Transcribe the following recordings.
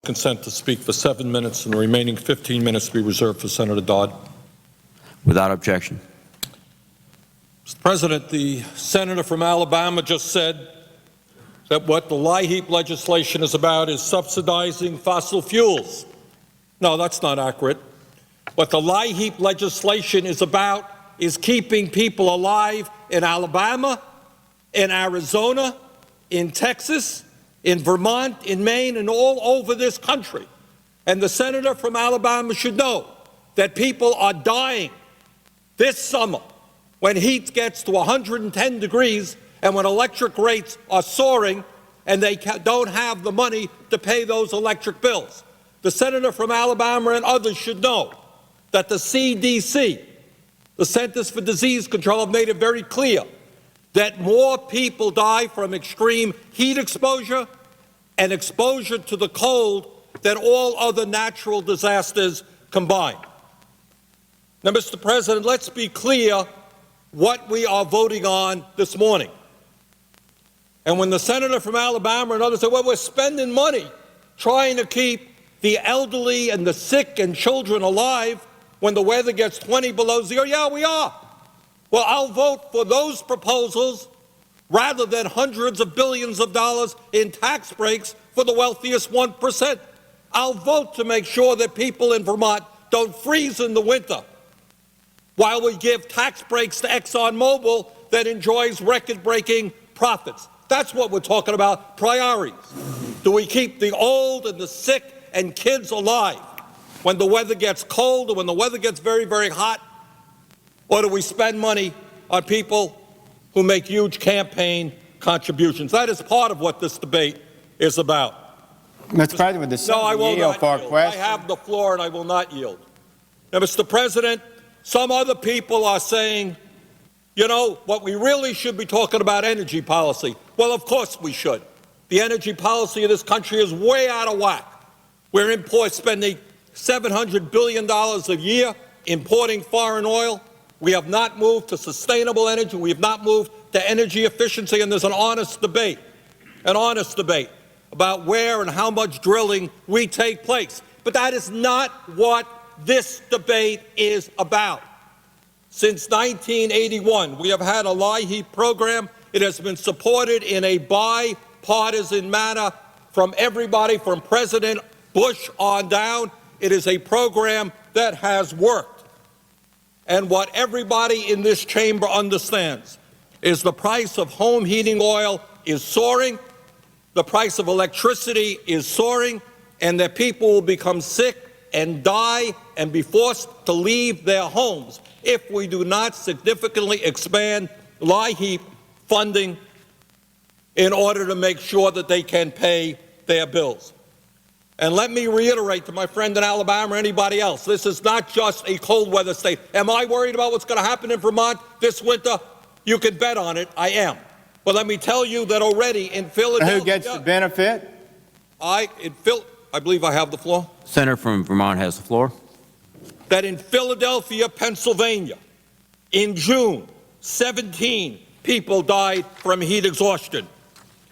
Consent to speak for 7 minutes and the remaining 15 minutes be reserved for Senator Dodd. Without objection. Mr. President, the senator from Alabama just said that what the LIHEAP legislation is about is subsidizing fossil fuels. No, that's not accurate. What the LIHEAP legislation is about is keeping people alive in Alabama, in Arizona, in Texas, in Vermont, in Maine, and all over this country. And the senator from Alabama should know that people are dying this summer when heat gets to 110 degrees and when electric rates are soaring and they don't have the money to pay those electric bills. The senator from Alabama and others should know that the CDC, the Centers for Disease Control, have made it very clear that more people die from extreme heat exposure and exposure to the cold than all other natural disasters combined. Now, Mr. President, let's be clear what we are voting on this morning. And when the senator from Alabama and others say, well, we're spending money trying to keep the elderly and the sick and children alive when the weather gets 20 below zero, yeah, we are. Well, I'll vote for those proposals rather than hundreds of billions of dollars in tax breaks for the wealthiest 1%. I'll vote to make sure that people in Vermont don't freeze in the winter while we give tax breaks to ExxonMobil that enjoys record-breaking profits. That's what we're talking about, priorities. Do we keep the old and the sick and kids alive when the weather gets cold or when the weather gets very, very hot? Or do we spend money on people who make huge campaign contributions? That is part of what this debate is about. Mr. President, with the no, I will not yield. I question. have the floor and I will not yield. Now, Mr. President, some other people are saying, you know, what we really should be talking about energy policy. Well, of course we should. The energy policy of this country is way out of whack. We're spending $700 billion a year importing foreign oil. We have not moved to sustainable energy. We have not moved to energy efficiency, and there's an honest debate about where and how much drilling we take place. But that is not what this debate is about. Since 1981, we have had a LIHEAP program. It has been supported in a bipartisan manner from everybody from President Bush on down. It is a program that has worked. And what everybody in this chamber understands is the price of home heating oil is soaring, the price of electricity is soaring, and that people will become sick and die and be forced to leave their homes if we do not significantly expand LIHEAP funding in order to make sure that they can pay their bills. And let me reiterate to my friend in Alabama or anybody else, this is not just a cold weather state. Am I worried about what's going to happen in Vermont this winter? You can bet on it, I am. But let me tell you that already in Philadelphia— Who gets the benefit? I believe I have the floor. Senator from Vermont has the floor. That in Philadelphia, Pennsylvania, in June, 17 people died from heat exhaustion.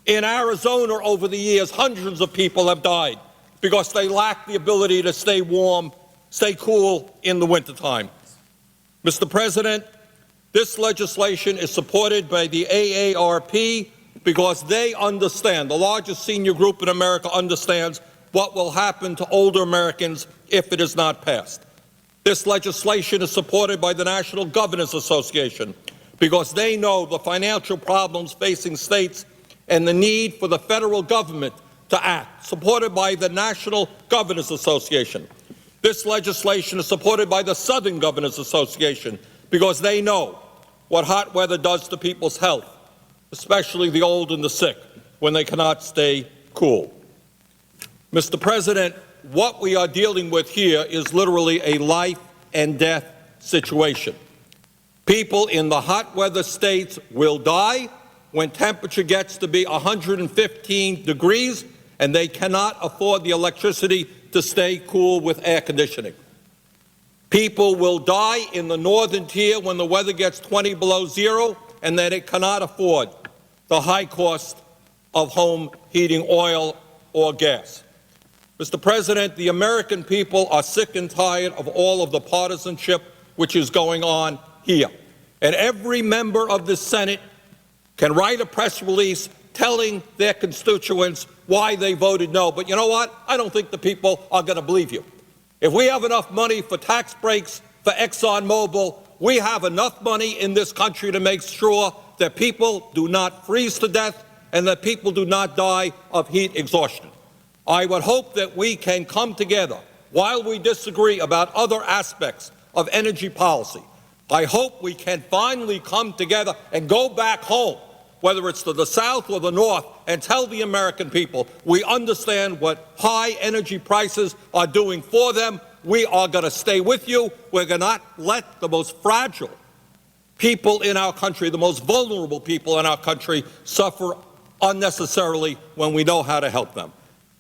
In Arizona, over the years, hundreds of people have died because they lack the ability to stay warm, stay cool in the wintertime. Mr. President, this legislation is supported by the AARP because they understand, the largest senior group in America understands what will happen to older Americans if it is not passed. This legislation is supported by the National Governors Association because they know the financial problems facing states and the need for the federal government to act, supported by the National Governors Association. This legislation is supported by the Southern Governors Association because they know what hot weather does to people's health, especially the old and the sick, when they cannot stay cool. Mr. President, what we are dealing with here is literally a life and death situation. People in the hot weather states will die when temperature gets to be 115 degrees and they cannot afford the electricity to stay cool with air conditioning. People will die in the northern tier when the weather gets 20 below zero and that it cannot afford the high cost of home heating oil or gas. Mr. President, the American people are sick and tired of all of the partisanship which is going on here. And every member of the Senate can write a press release telling their constituents why they voted no. But you know what? I don't think the people are going to believe you. If we have enough money for tax breaks for ExxonMobil, we have enough money in this country to make sure that people do not freeze to death and that people do not die of heat exhaustion. I would hope that we can come together while we disagree about other aspects of energy policy. I hope we can finally come together and go back home, whether it's to the South or the North, and tell the American people we understand what high energy prices are doing for them. We are going to stay with you. We're going to not let the most fragile people in our country, the most vulnerable people in our country, suffer unnecessarily when we know how to help them.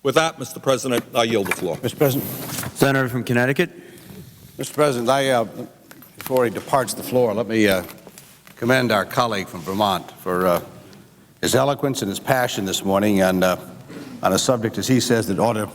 With that, Mr. President, I yield the floor. Mr. President. Senator from Connecticut. Mr. President, before he departs the floor, let me commend our colleague from Vermont for his eloquence and his passion this morning on a subject, as he says, that ought to